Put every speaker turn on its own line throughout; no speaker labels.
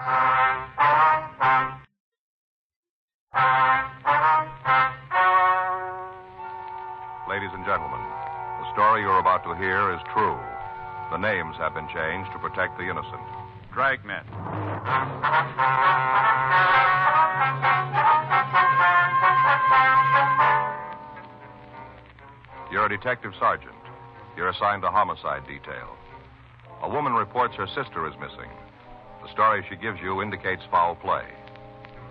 Ladies and gentlemen, the story you're about to hear is true. The names have been changed to protect the innocent.
Dragnet.
You're a detective sergeant. You're assigned to homicide detail. A woman reports her sister is missing. The story she gives you indicates foul play.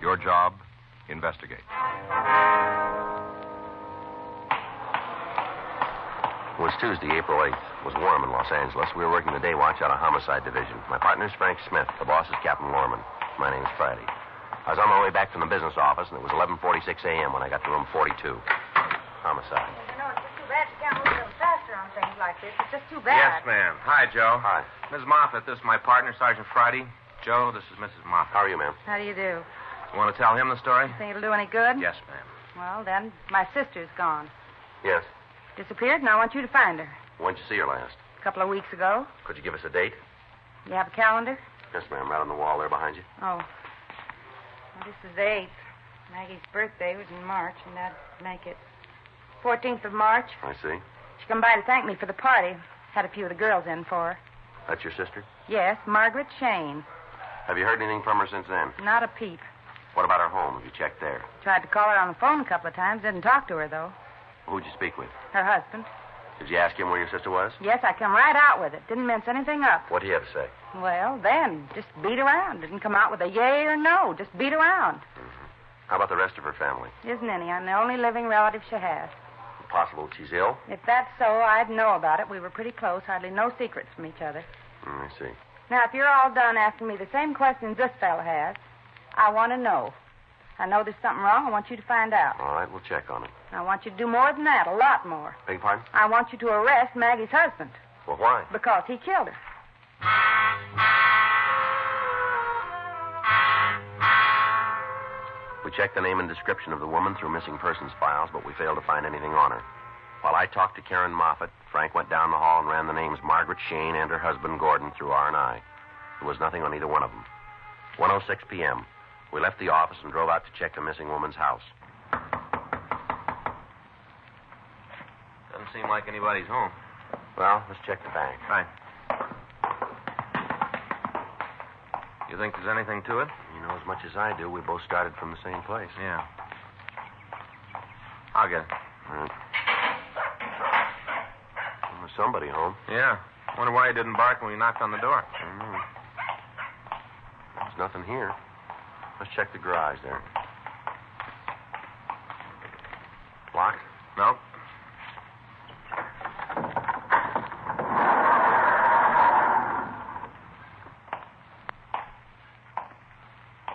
Your job, investigate.
It was Tuesday, April 8th. It was warm in Los Angeles. We were working the day watch out of Homicide Division. My partner's Frank Smith. The boss is Captain Lorman. My name's Friday. I was on my way back from the business office, and it was 11:46 a.m. when I got to room 42. Homicide.
You know, it's just too bad you can't move a little faster on things like this. It's just too bad.
Yes, ma'am. Hi, Joe.
Hi.
Ms. Moffat, this is my partner, Sergeant Friday. Joe, this is Mrs. Moffat.
How are you, ma'am?
How do you do?
You want to tell him the story?
Think it'll do any good?
Yes, ma'am.
Well, then, my sister's gone.
Yes.
Disappeared, and I want you to find her.
When'd you see her last?
A couple of weeks ago.
Could you give us a date?
You have a calendar?
Yes, ma'am. Right on the wall there behind you.
Oh. Well, this is the 8th. Maggie's birthday was in March, and that'd make it 14th of March.
I see.
She come by to thank me for the party. Had a few of the girls in for her.
That's your sister?
Yes, Margaret Shane.
Have you heard anything from her since then?
Not a peep.
What about her home? Have you checked there?
Tried to call her on the phone a couple of times. Didn't talk to her, though.
Who'd you speak with?
Her husband.
Did you ask him where your sister was?
Yes, I come right out with it. Didn't mince anything up.
What'd he have to say?
Well, then, just beat around. Didn't come out with a yay or no. Just beat around.
Mm-hmm. How about the rest of her family?
Isn't any. I'm the only living relative she has.
Possible she's ill?
If that's so, I'd know about it. We were pretty close. Hardly no secrets from each other.
I see.
Now, if you're all done asking me the same questions this fella has, I want to know. I know there's something wrong. I want you to find out.
All right, we'll check on it.
I want you to do more than that, a lot more.
Beg your pardon?
I want you to arrest Maggie's husband.
Well, why?
Because he killed her.
We checked the name and description of the woman through missing persons files, but we failed to find anything on her. While I talked to Karen Moffat, Frank went down the hall and ran the names Margaret Shane and her husband Gordon through R&I. There was nothing on either one of them. 1:06 p.m. We left the office and drove out to check the missing woman's house.
Doesn't seem like anybody's home.
Well, let's check the bank.
Right. You think there's anything to it?
You know as much as I do. We both started from the same place.
Yeah. I'll get it.
All right. Well, there's somebody home.
Yeah. Wonder why he didn't bark when we knocked on the door.
I don't know. There's nothing here. Let's check the garage there. Locked?
Nope.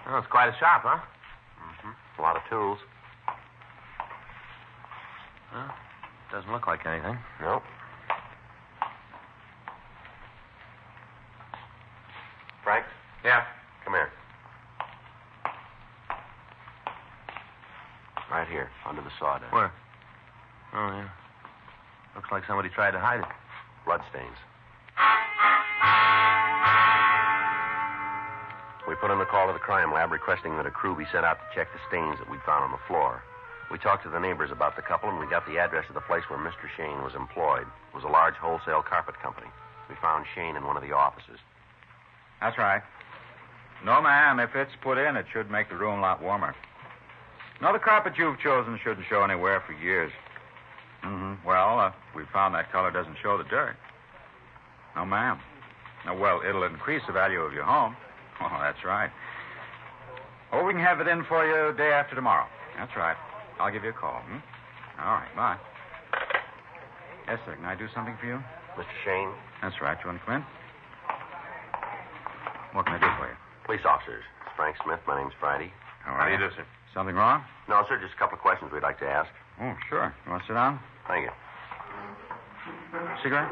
Oh, it's quite a shop, huh?
Mm-hmm. A lot of tools.
Well, doesn't look like anything.
Nope. Frank?
Yeah.
Come here. Right here, under the sawdust.
Where? Oh, yeah. Looks like somebody tried to hide it.
Bloodstains. We put in a call to the crime lab requesting that a crew be sent out to check the stains that we'd found on the floor. We talked to the neighbors about the couple, and we got the address of the place where Mr. Shane was employed. It was a large wholesale carpet company. We found Shane in one of the offices.
That's right. No, ma'am, if it's put in, it should make the room a lot warmer. No, the carpet you've chosen shouldn't show any wear for years. Mm-hmm. Well, we found that color doesn't show the dirt. No, ma'am. No, well, it'll increase the value of your home. Oh, that's right. Oh, we can have it in for you day after tomorrow. That's right. I'll give you a call. All right, bye. Yes, sir. Can I do something for you?
Mr. Shane?
That's right. You want to come in? What can I do for you?
Police officers. It's Frank Smith. My name's Friday.
How do you do, sir? Something wrong?
No, sir, just a couple of questions we'd like to ask.
Oh, sure. You want to sit down?
Thank you.
Cigarette?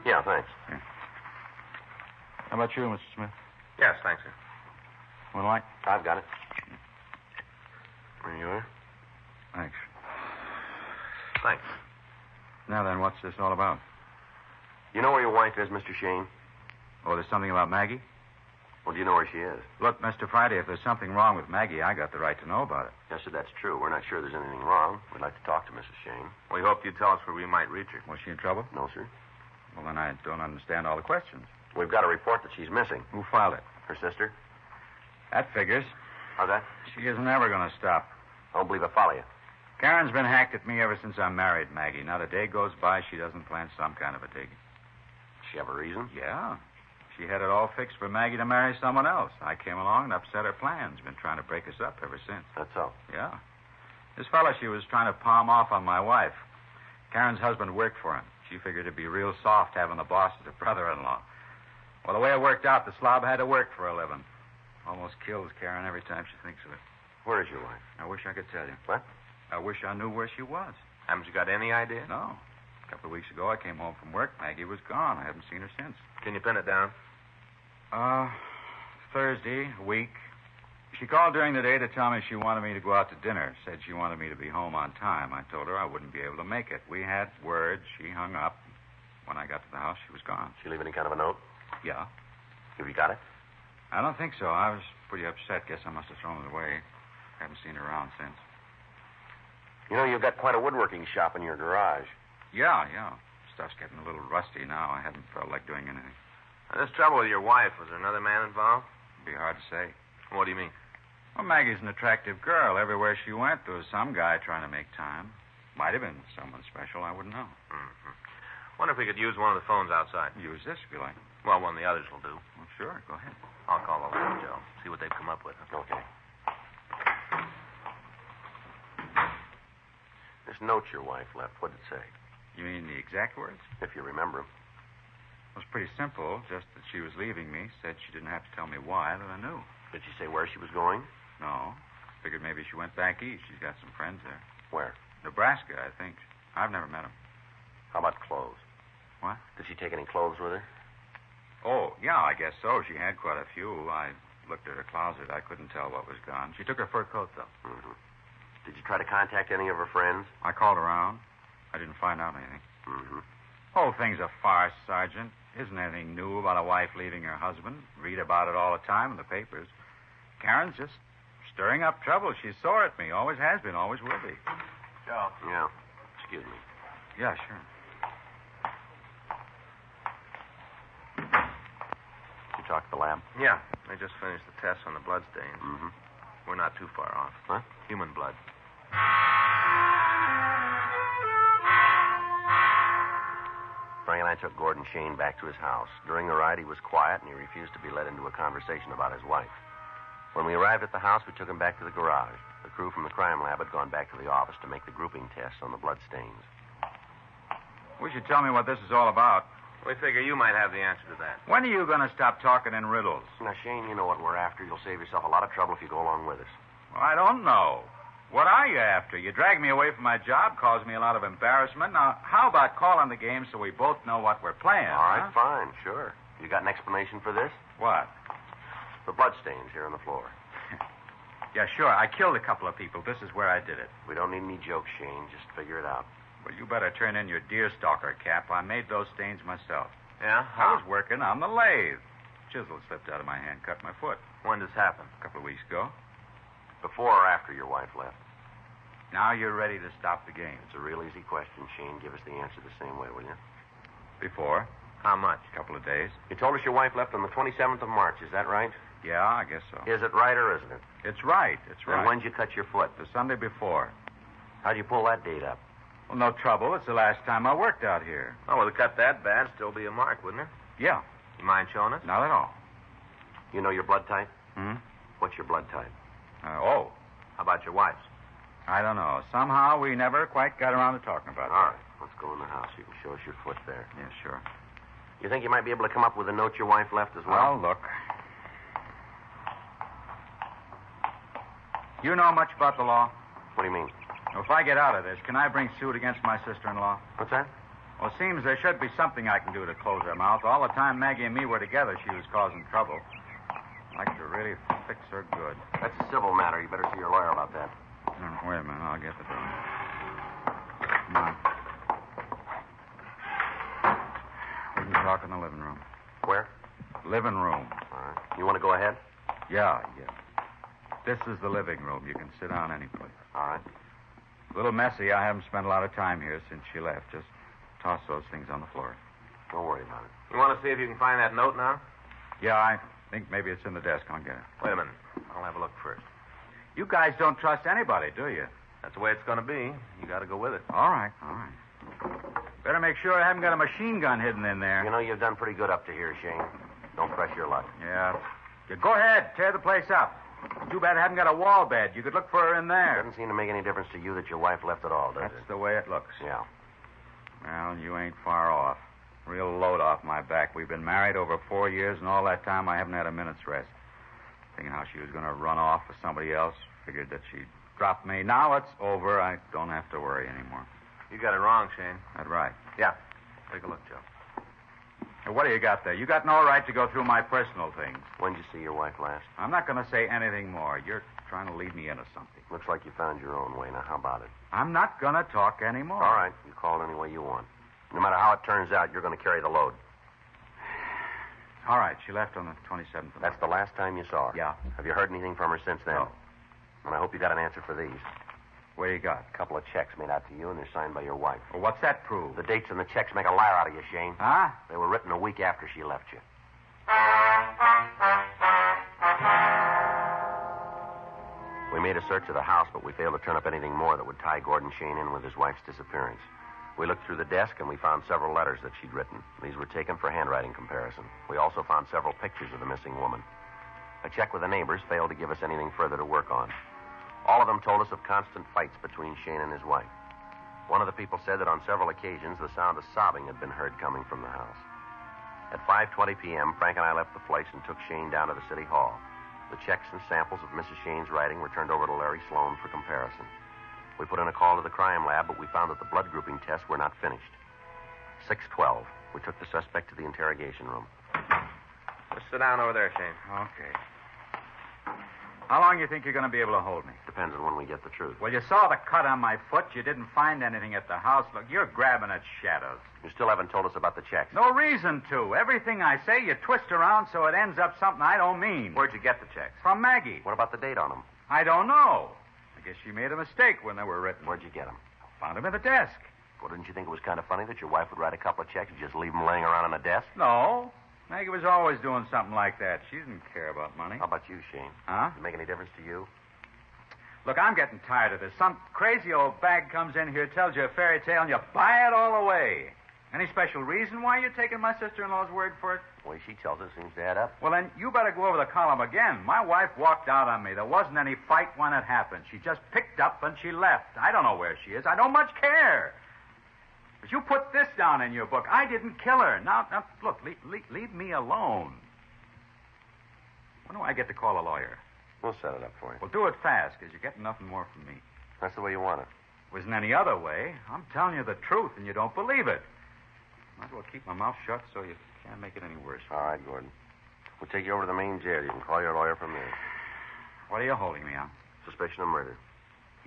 Yeah, thanks.
Here. How about you, Mr. Smith?
Yes, thanks, sir.
One light?
I've got it. There you are.
Thanks.
Thanks.
Now then, what's this all about?
You know where your wife is, Mr. Shane?
Oh, there's something about Maggie?
Well, do you know where she is?
Look, Mr. Friday, if there's something wrong with Maggie, I got the right to know about it.
Yes, sir, that's true. We're not sure there's anything wrong. We'd like to talk to Mrs. Shane.
We hoped you'd tell us where we might reach her.
Was she in trouble?
No, sir.
Well, then I don't understand all the questions.
We've got a report that she's missing.
Who filed it?
Her sister?
That figures.
How's that?
She isn't ever going to stop.
I don't believe I follow you.
Karen's been hacked at me ever since I married Maggie. Not a day goes by she doesn't plan some kind of a dig.
Does she have a reason?
Yeah. She had it all fixed for Maggie to marry someone else. I came along and upset her plans. Been trying to break us up ever since.
That's so.
Yeah. This fella she was trying to palm off on my wife. Karen's husband worked for him. She figured it'd be real soft having the boss as a brother-in-law. Well, the way it worked out, the slob had to work for a living. Almost kills Karen every time she thinks of it.
Where is your wife?
I wish I could tell you.
What?
I wish I knew where she was.
Haven't you got any idea?
No. A couple of weeks ago, I came home from work. Maggie was gone. I haven't seen her since.
Can you pin it down?
Thursday, a week. She called during the day to tell me she wanted me to go out to dinner. Said she wanted me to be home on time. I told her I wouldn't be able to make it. We had words. She hung up. When I got to the house, she was gone.
She leave any kind of a note?
Yeah.
Have you got it?
I don't think so. I was pretty upset. Guess I must have thrown it away. Haven't seen her around since.
You know, you've got quite a woodworking shop in your garage.
Yeah. Stuff's getting a little rusty now. I haven't felt like doing anything.
Now, this trouble with your wife, was there another man involved?
It'd be hard to say.
What do you mean?
Well, Maggie's an attractive girl. Everywhere she went, there was some guy trying to make time. Might have been someone special. I wouldn't know.
Mm-hmm. Wonder if we could use one of the phones outside.
Use this if you like.
Well, one of the others will do.
Well, sure. Go ahead.
I'll call over to Joe. See what they've come up with.
Okay. This note your wife left, what did it say?
You mean the exact words?
If you remember them.
It was pretty simple. Just that she was leaving me. Said she didn't have to tell me why, that I knew.
Did she say where she was going?
No. Figured maybe she went back east. She's got some friends there.
Where?
Nebraska, I think. I've never met them.
How about clothes?
What?
Did she take any clothes with her?
Oh, yeah, I guess so. She had quite a few. I looked at her closet. I couldn't tell what was gone. She took her fur coat, though.
Mm-hmm. Did you try to contact any of her friends?
I called around. I didn't find out anything.
Mm-hmm.
Whole thing's a farce, Sergeant. Isn't anything new about a wife leaving her husband. Read about it all the time in the papers. Karen's just stirring up trouble. She's sore at me. Always has been. Always will be.
Joe.
Yeah. Excuse me.
Yeah, sure.
You talked to the lab?
Yeah. They just finished the tests on the blood stains.
Mm-hmm.
We're not too far off.
Huh?
Human blood.
Frank and I took Gordon Shane back to his house. During the ride, he was quiet, and he refused to be led into a conversation about his wife. When we arrived at the house, we took him back to the garage. The crew from the crime lab had gone back to the office to make the grouping tests on the blood stains.
Wish you'd tell me what this is all about.
We figure you might have the answer to that.
When are you going to stop talking in riddles?
Now, Shane, you know what we're after. You'll save yourself a lot of trouble if you go along with us.
Well, I don't know. What are you after? You drag me away from my job, cause me a lot of embarrassment. Now, how about calling the game so we both know what we're playing?
All right,
huh?
fine, sure. You got an explanation for this?
What?
The blood stains here on the floor.
Yeah, sure. I killed a couple of people. This is where I did it.
We don't need any jokes, Shane. Just figure it out.
Well, you better turn in your deerstalker cap. I made those stains myself.
Yeah?
I was working on the lathe. Chisel slipped out of my hand, cut my foot.
When did this happen?
A couple of weeks ago.
Before or after your wife left?
Now you're ready to stop the game.
It's a real easy question, Shane. Give us the answer the same way, will you?
Before.
How much?
A couple of days.
You told us your wife left on the 27th of March. Is that right?
Yeah, I guess so.
Is it right or isn't it?
It's right. It's right.
And when'd you cut your foot?
The Sunday before.
How'd you pull that date up?
Well, no trouble. It's the last time I worked out here.
Oh, with a cut that bad, still be a mark, wouldn't it?
Yeah.
You mind showing us?
Not at all.
You know your blood type?
Hmm?
What's your blood type?
Oh.
How about your wife's?
I don't know. Somehow we never quite got around to talking about
All
that.
right. Let's go in the house. You can show us your foot there.
Yeah, sure.
You think you might be able to come up with a note your wife left as well?
Well, look. You know much about the law?
What do you mean?
If I get out of this, can I bring suit against my sister-in-law?
What's that?
Well, it seems there should be something I can do to close her mouth. All the time Maggie and me were together, she was causing trouble. I'd like to really fix her good.
That's a civil matter. You better see your lawyer about that.
Wait a minute. I'll get the door. Come on. We can talk in the living room.
Where?
Living room.
All right. You want to go ahead?
Yeah. This is the living room. You can sit down any place.
All right.
A little messy. I haven't spent a lot of time here since she left. Just toss those things on the floor.
Don't worry about it.
You want to see if you can find that note now?
Yeah, I think maybe it's in the desk. I'll get it.
Wait a minute. I'll have a look first.
You guys don't trust anybody, do you?
That's the way it's going to be. You got to go with it.
All right. Better make sure I haven't got a machine gun hidden in there.
You know, you've done pretty good up to here, Shane. Don't press your luck.
Yeah. Go ahead. Tear the place up. Too bad I haven't got a wall bed. You could look for her in there.
Doesn't seem to make any difference to you that your wife left at all, does
That's
it?
the way it looks.
Yeah.
Well, you ain't far off. Real load off my back. We've been married over 4 years, and all that time I haven't had a minute's rest. Thinking how she was going to run off with somebody else. Figured that she'd drop me. Now it's over. I don't have to worry anymore.
You got it wrong, Shane.
That's right.
Yeah. Take a look, Joe.
Hey, what do you got there? You got no right to go through my personal things.
When did you see your wife last?
I'm not going to say anything more. You're trying to lead me into something.
Looks like you found your own way. Now, how about it?
I'm not going to talk anymore.
All right. You call it any way you want. No matter how it turns out, you're going to carry the load.
All right. She left on the 27th.
That's the last time you saw her?
Yeah.
Have you heard anything from her since then?
No.
And I hope you got an answer for these.
What do you got?
A couple of checks made out to you, and they're signed by your wife.
Well, what's that prove?
The dates on the checks make a liar out of you, Shane.
Huh?
They were written a week after she left you. We made a search of the house, but we failed to turn up anything more that would tie Gordon Shane in with his wife's disappearance. We looked through the desk, and we found several letters that she'd written. These were taken for handwriting comparison. We also found several pictures of the missing woman. A check with the neighbors failed to give us anything further to work on. All of them told us of constant fights between Shane and his wife. One of the people said that on several occasions the sound of sobbing had been heard coming from the house. At 5:20 p.m., Frank and I left the place and took Shane down to the city hall. The checks and samples of Mrs. Shane's writing were turned over to Larry Sloan for comparison. We put in a call to the crime lab, but we found that the blood grouping tests were not finished. 6:12. We took the suspect to the interrogation room.
Just sit down over there, Shane.
Okay. How long do you think you're going to be able to hold me?
Depends on when we get the truth.
Well, you saw the cut on my foot. You didn't find anything at the house. Look, you're grabbing at shadows.
You still haven't told us about the checks.
No reason to. Everything I say, you twist around so it ends up something I don't mean.
Where'd you get the checks?
From Maggie.
What about the date on them?
I don't know. I guess she made a mistake when they were written.
Where'd you get them?
Found them at the desk.
Well, didn't you think it was kind of funny that your wife would write a couple of checks and just leave them laying around on the desk?
No. Maggie was always doing something like that. She didn't care about money.
How about you, Shane?
Huh?
Does it make any difference to you?
Look, I'm getting tired of this. Some crazy old bag comes in here, tells you a fairy tale, and you buy it all away. Any special reason why you're taking my sister-in-law's word for it?
The way she tells it seems to add up.
Well, then, you better go over the column again. My wife walked out on me. There wasn't any fight when it happened. She just picked up and she left. I don't know where she is. I don't much care. But you put this down in your book. I didn't kill her. Now look, leave me alone. When do I get to call a lawyer?
We'll set it up for you.
Well, do it fast, because you're getting nothing more from me.
That's the way you want it.
Wasn't any other way. I'm telling you the truth, and you don't believe it. Might as well keep my mouth shut so you can't make it any worse.
All right, Gordon. We'll take you over to the main jail. You can call your lawyer from there.
What are you holding me on?
Suspicion of murder.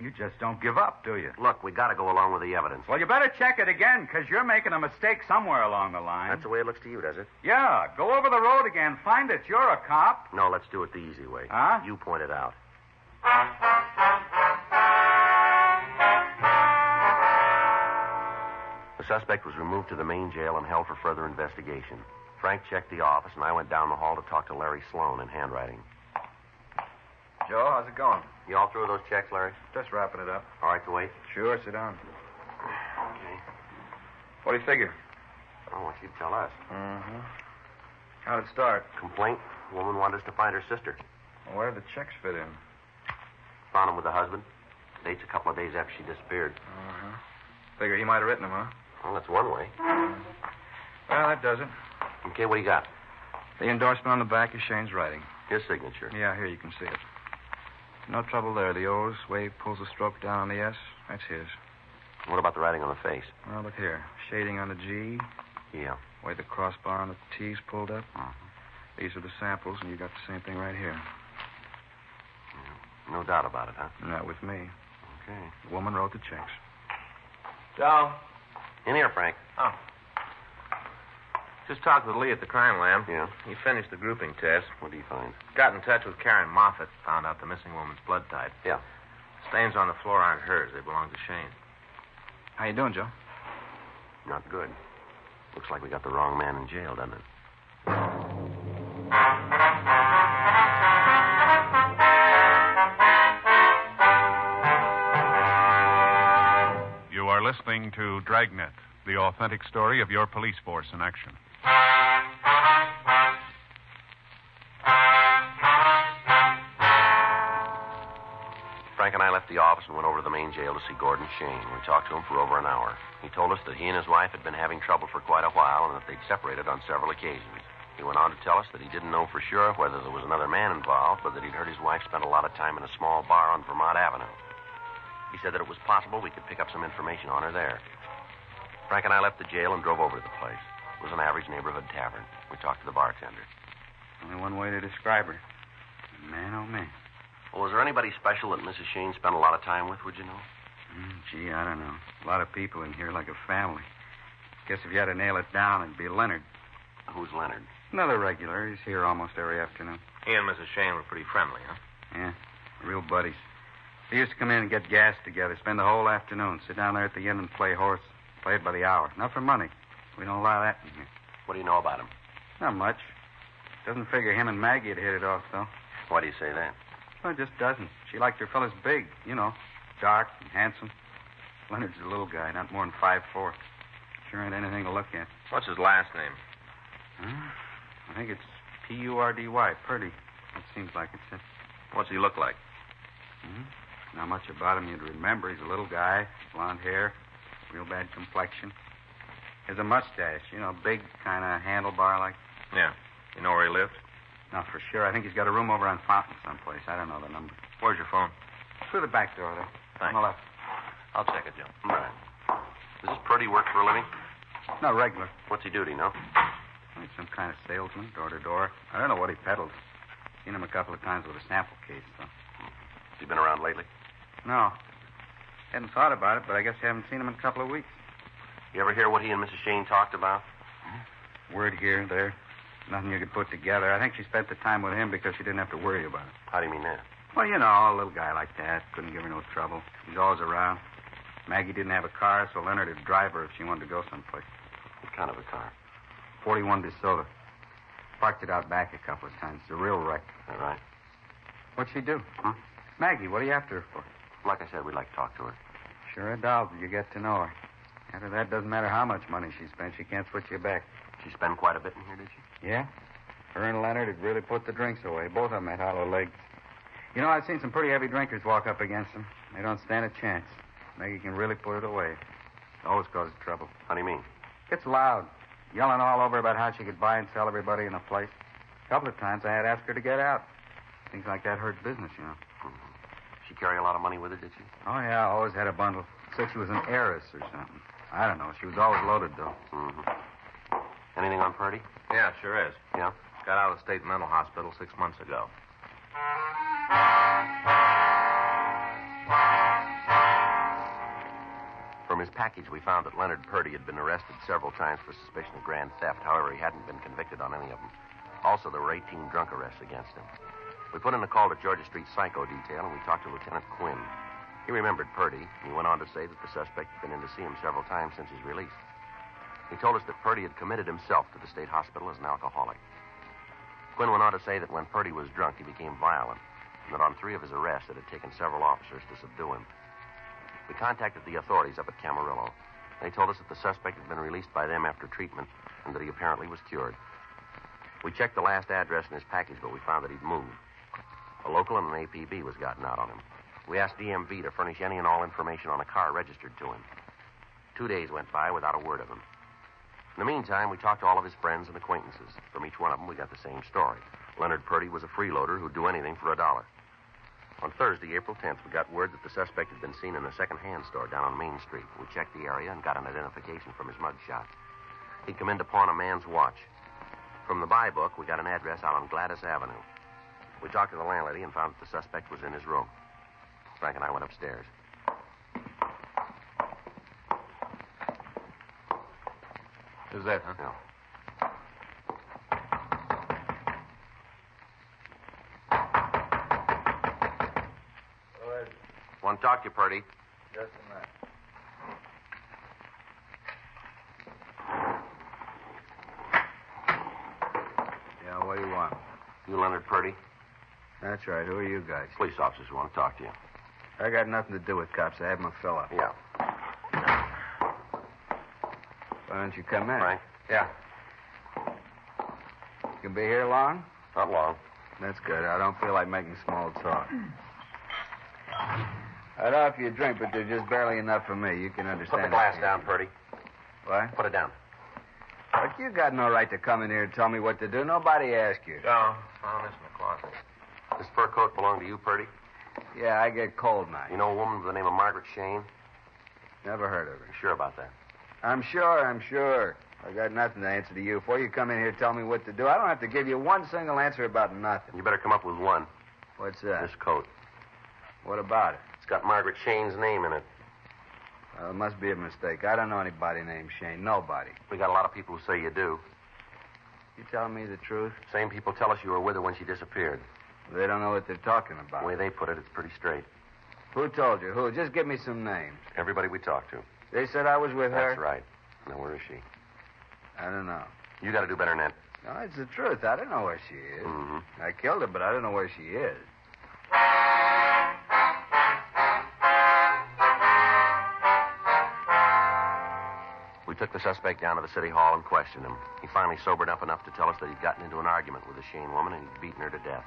You just don't give up, do you?
Look, we got to go along with the evidence.
Well, you better check it again, because you're making a mistake somewhere along the line.
That's the way it looks to you, does it?
Yeah, go over the road again. Find it. You're a cop.
No, let's do it the easy way.
Huh?
You point it out. The suspect was removed to the main jail and held for further investigation. Frank checked the office, and I went down the hall to talk to Larry Sloan in handwriting.
Joe, how's it going?
You all through those checks, Larry?
Just wrapping it up.
All right to wait?
Sure, sit down.
Okay.
What do you figure?
I want you to tell us.
Mm-hmm. How'd it start?
Complaint. Woman wanted us to find her sister.
Well, where did the checks fit in?
Found him with the husband. Date's a couple of days after she disappeared.
Mm-hmm. Figure he might have written them, huh?
Well, that's one way.
Well, that does it.
Okay, what do you got?
The endorsement on the back is Shane's writing.
His signature.
Yeah, here you can see it. No trouble there. The O's, way he pulls the stroke down on the S, that's his.
What about the writing on the face?
Well, look here. Shading on the G,
Yeah.
way the crossbar on the T's pulled up. These are the samples, and you got the same thing right here.
No doubt about it, huh?
Not with me.
Okay.
The woman wrote the checks.
Joe.
In here, Frank.
Oh. Just talked with Lee at the crime lab.
Yeah?
He finished the grouping test.
What do you find?
Got in touch with Karen Moffat. Found out the missing woman's blood type.
Yeah.
Stains on the floor aren't hers. They belong to Shane.
How you doing, Joe?
Not good. Looks like we got the wrong man in jail, doesn't it?
You are listening to Dragnet, the authentic story of your police force in action.
Frank and I left the office and went over to the main jail to see Gordon Shane. We talked to him for over an hour. He told us that he and his wife had been having trouble for quite a while and that they'd separated on several occasions. He went on to tell us that he didn't know for sure whether there was another man involved, but that he'd heard his wife spend a lot of time in a small bar on Vermont Avenue. He said that it was possible we could pick up some information on her there. Frank and I left the jail and drove over to the place. It was an average neighborhood tavern. We talked to the bartender.
Only one way to describe her. Man, oh, man.
Well, was there anybody special that Mrs. Shane spent a lot of time with, would you know?
Gee, I don't know. A lot of people in here like a family. Guess if you had to nail it down, it'd be Leonard.
Who's Leonard?
Another regular. He's here almost every afternoon.
He and Mrs. Shane were pretty friendly, huh?
Yeah, real buddies. They used to come in and get gas together, spend the whole afternoon, sit down there at the inn and play horse. Play it by the hour. Not for money. We don't allow that in here.
What do you know about him?
Not much. Doesn't figure him and Maggie had hit it off, though.
Why do you say that?
Well, it just doesn't. She liked her fellas big, you know, dark and handsome. Leonard's a little guy, not more than 5'4". Sure ain't anything to look at.
What's his last name?
I think it's P-U-R-D-Y, Purdy. It seems like it's it.
What's he look like?
Not much about him you'd remember. He's a little guy, blonde hair, real bad complexion. He has a mustache, you know, big kind of handlebar like.
Yeah. You know where he lives?
Not for sure. I think he's got a room over on Fountain someplace. I don't know the number.
Where's your phone?
Through the back door there.
Thanks.
On the left.
I'll check it, Joe.
All right. Does this Purdy work for a living?
No, regular.
What's he do, do you know?
He's some kind of salesman, door to door. I don't know what he peddles. Seen him a couple of times with a sample case, though.
Has he been around lately?
No. Hadn't thought about it, but I guess you haven't seen him in a couple of weeks.
You ever hear what he and Mrs. Shane talked about?
Word here, there. Nothing you could put together. I think she spent the time with him because she didn't have to worry about it.
How do you mean that?
Well, you know, a little guy like that. Couldn't give her no trouble. He's always around. Maggie didn't have a car, so Leonard would drive her if she wanted to go someplace.
What kind of a car?
41 DeSoto. Parked it out back a couple of times. It's a real wreck.
All right.
What'd she do? Huh? Maggie, what are you after her for?
Like I said, we'd like to talk to her.
Sure a doll till you get to know her. After that, doesn't matter how much money she spent, she can't switch you back.
She spent quite a bit in here, did she?
Yeah? Her and Leonard had really put the drinks away. Both of them had hollow legs. You know, I've seen some pretty heavy drinkers walk up against them. They don't stand a chance. Maggie can really put it away. It always causes trouble.
How do you mean?
Gets loud. Yelling all over about how she could buy and sell everybody in the place. A couple of times I had to ask her to get out. Things like that hurt business, you know.
She carry a lot of money with her, did she?
Oh, yeah, always had a bundle. Said she was an heiress or something. I don't know. She was always loaded, though.
Anything on Purdy?
Yeah, sure is.
Yeah?
Got out of the state mental hospital 6 months ago.
From his package, we found that Leonard Purdy had been arrested several times for suspicion of grand theft. However, he hadn't been convicted on any of them. Also, there were 18 drunk arrests against him. We put in a call to Georgia Street Psycho Detail, and we talked to Lieutenant Quinn. He remembered Purdy, and he went on to say that the suspect had been in to see him several times since his release. He told us that Purdy had committed himself to the state hospital as an alcoholic. Quinn went on to say that when Purdy was drunk, he became violent, and that on 3 of his arrests, it had taken several officers to subdue him. We contacted the authorities up at Camarillo. They told us that the suspect had been released by them after treatment and that he apparently was cured. We checked the last address in his package, but we found that he'd moved. A local and an APB was gotten out on him. We asked DMV to furnish any and all information on a car registered to him. 2 days went by without a word of him. In the meantime, we talked to all of his friends and acquaintances. From each one of them, we got the same story. Leonard Purdy was a freeloader who'd do anything for $1. On Thursday, April 10th, we got word that the suspect had been seen in a second-hand store down on Main Street. We checked the area and got an identification from his mugshot. He'd come in to pawn a man's watch. From the buy book, we got an address out on Gladys Avenue. We talked to the landlady and found that the suspect was in his room. Frank and I went upstairs.
Who's that, huh?
Yeah. Want to talk to you, Purdy.
Just a minute. Yeah, what do you want?
You Leonard Purdy?
That's right. Who are you guys?
Police officers who want to talk to you.
I got nothing to do with cops. I have my fill up.
Yeah.
Why don't you come in?
Frank? Yeah.
You can be here long?
Not long.
That's good. I don't feel like making small talk. I'd offer you a drink, but there's just barely enough for me. You can understand.
Put the glass down, Purdy.
What?
Put it down.
Look, you got no right to come in here and tell me what to do. Nobody asked you.
No, found this in the closet.
This fur coat belong to you, Purdy?
Yeah, I get cold nights.
You know a woman by the name of Margaret Shane?
Never heard of her.
You sure about that?
I'm sure. I got nothing to answer to you. Before you come in here and tell me what to do, I don't have to give you one single answer about nothing.
You better come up with one.
What's that?
This coat.
What about it?
It's got Margaret Shane's name in it.
It must be a mistake. I don't know anybody named Shane. Nobody.
We got a lot of people who say you do.
You telling me the truth?
Same people tell us you were with her when she disappeared.
They don't know what they're talking about.
The way they put it, it's pretty straight.
Who told you? Who? Just give me some names.
Everybody we talked to.
They said I was with her?
That's right. Now, where is she?
I don't know.
You got to do better than that.
No, it's the truth. I don't know where she is.
Mm-hmm.
I killed her, but I don't know where she is.
We took the suspect down to the city hall and questioned him. He finally sobered up enough to tell us that he'd gotten into an argument with the Shane woman and he'd beaten her to death.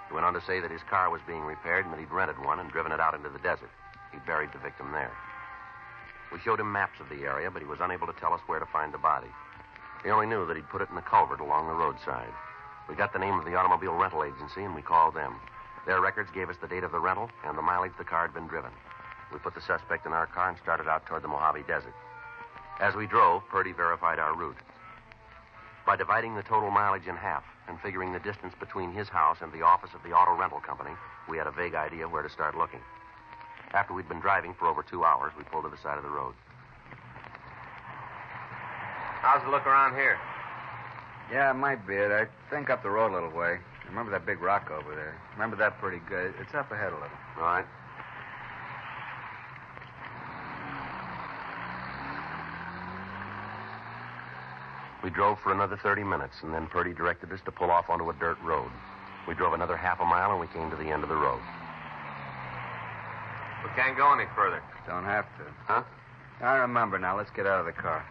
He went on to say that his car was being repaired and that he'd rented one and driven it out into the desert. He buried the victim there. We showed him maps of the area, but he was unable to tell us where to find the body. He only knew that he'd put it in a culvert along the roadside. We got the name of the automobile rental agency and we called them. Their records gave us the date of the rental and the mileage the car had been driven. We put the suspect in our car and started out toward the Mojave Desert. As we drove, Purdy verified our route. By dividing the total mileage in half and figuring the distance between his house and the office of the auto rental company, we had a vague idea where to start looking. After we'd been driving for over 2 hours, we pulled to the side of the road.
How's the look around here?
Yeah, it might be it. I think up the road a little way. I remember that big rock over there. Remember that pretty good. It's up ahead a little.
All right. We drove for another 30 minutes, and then Purdy directed us to pull off onto a dirt road. We drove another half a mile, and we came to the end of the road.
We can't go any further.
Don't have to.
Huh?
I remember now. Let's get out of the car.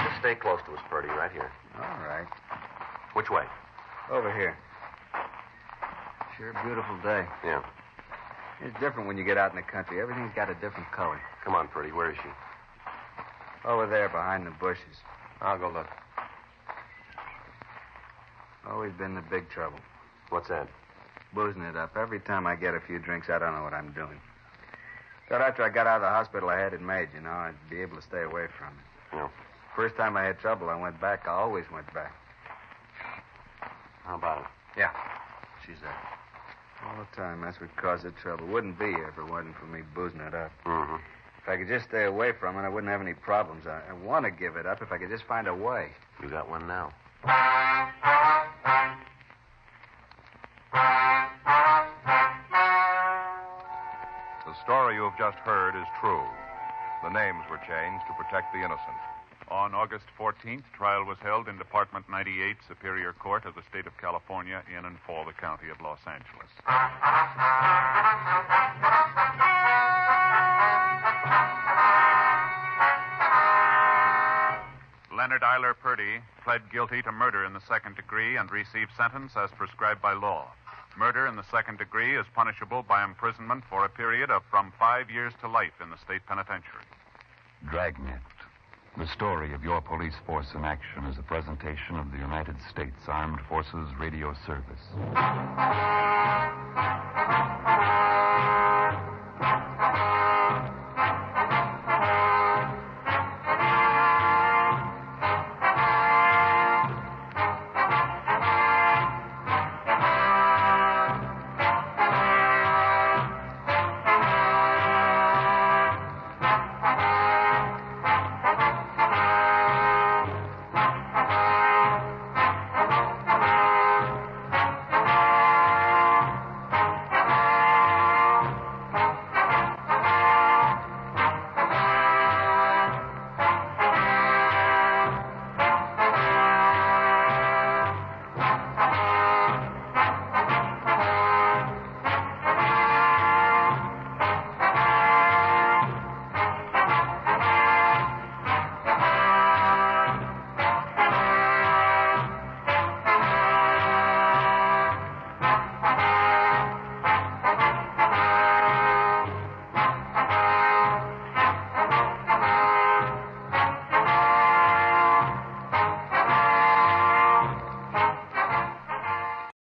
Just stay close to us, Purdy, right here.
All right.
Which way?
Over here. Sure a beautiful day.
Yeah.
It's different when you get out in the country. Everything's got a different color.
Come on, Purdy. Where is she?
Over there, behind the bushes.
I'll go look.
Always been the big trouble.
What's that?
Boozing it up. Every time I get a few drinks, I don't know what I'm doing. Thought after I got out of the hospital, I had it made, you know. I'd be able to stay away from it.
Yeah.
First time I had trouble, I went back. I always went back.
How about it?
Yeah.
She's there.
All the time. That's what caused the trouble. Wouldn't be if it wasn't for me boozing it up.
Mm-hmm.
If I could just stay away from it, I wouldn't have any problems. I want to give it up if I could just find a way.
You got one now.
The story you have just heard is true. The names were changed to protect the innocent.
On August 14th, trial was held in Department 98, Superior Court of the State of California, in and for the County of Los Angeles. Leonard Eiler Purdy pled guilty to murder in the second degree and received sentence as prescribed by law. Murder in the second degree is punishable by imprisonment for a period of from 5 years to life in the state penitentiary.
Dragnet. The story of your police force in action is a presentation of the United States Armed Forces Radio Service.